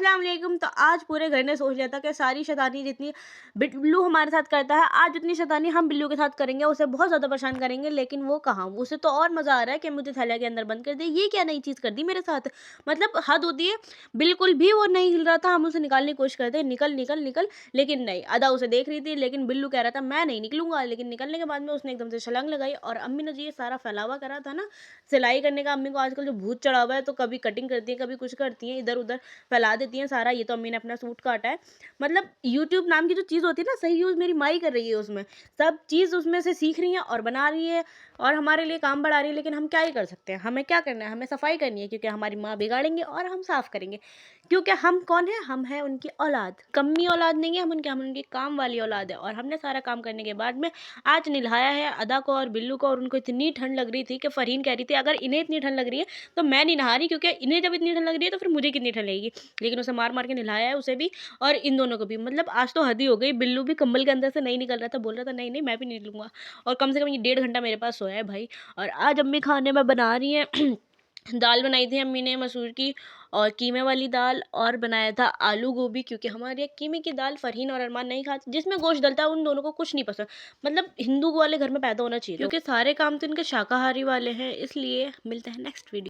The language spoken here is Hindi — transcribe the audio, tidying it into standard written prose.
अस्सलाम वालेकुम। तो आज पूरे घर ने सोच लिया था कि सारी शैतानी जितनी बिल्लू हमारे साथ करता है, आज जितनी शैतानी हम बिल्लू के साथ करेंगे, उसे बहुत ज़्यादा परेशान करेंगे। लेकिन वो कहाँ, उसे तो और मज़ा आ रहा है कि मुझे थैला के अंदर बंद कर दे। ये क्या नई चीज़ कर दी मेरे साथ, मतलब हद होती है। बिल्कुल भी वो नहीं हिल रहा था, हम उसे निकालने की कोशिश करते निकल निकल निकल, लेकिन नहीं। अदा उसे देख रही थी, लेकिन बिल्लू कह रहा था मैं नहीं निकलूंगा। लेकिन निकलने के बाद में उसने एकदम से छलांग लगाई। और अम्मी ने जी ये सारा फैलावा करा था ना सिलाई करने का। अम्मी को आजकल जो भूत चढ़ा हुआ है, तो कभी कटिंग करती है, कभी कुछ करती है, इधर उधर फैला देती हैं सारा। ये तो अम्मी ने अपना सूट काटा है। मतलब यूट्यूब नाम की जो चीज़ होती है ना, सही यूज़ मेरी माँ कर रही है उसमें। सब चीज़ उसमें से सीख रही है और बना रही है और हमारे लिए काम बढ़ा रही है। लेकिन हम क्या ही कर सकते हैं, हमें क्या करना है, हमें सफाई करनी है, क्योंकि हमारी माँ बिगाड़ेंगे और हम साफ करेंगे। क्योंकि हम कौन है, हम हैं उनकी औलाद, कमी औलाद नहीं है हम उनकी काम वाली औलाद है। और हमने सारा काम करने के बाद में आज नहलाया है अदा को और बिल्लू को। और उनको इतनी ठंड लग रही थी कि फरहीन कह रही थी अगर इन्हें इतनी ठंड लग रही है तो मैं नहीं नहा रही, क्योंकि इन्हें जब इतनी ठंड लग रही है तो फिर मुझे कितनी ठंड लगेगी। लेकिन उसे मार मार के नहलाया है, उसे भी और इन दोनों को भी। मतलब आज तो हद ही हो गई। बिल्लू भी कंबल के अंदर से नहीं निकल रहा था, बोल रहा था नहीं नहीं मैं भी नहीं लूंगा। और कम से कम ये 1.5 घंटा मेरे पास सोया है भाई। और आज अम्मी खाने में बना रही है दाल बनाई थी अम्मी ने मसूर की और कीमे वाली दाल, और बनाया था आलू गोभी, क्योंकि हमारे यहाँ कीमे की दाल फरहीन और अरमान नहीं खाते, जिसमें गोश्त डलता है। उन दोनों को कुछ नहीं पसंद। मतलब हिंदू वाले घर में पैदा होना चाहिए, क्योंकि सारे काम तो इनके शाकाहारी वाले हैं। इसलिए मिलते हैं नेक्स्ट वीडियो।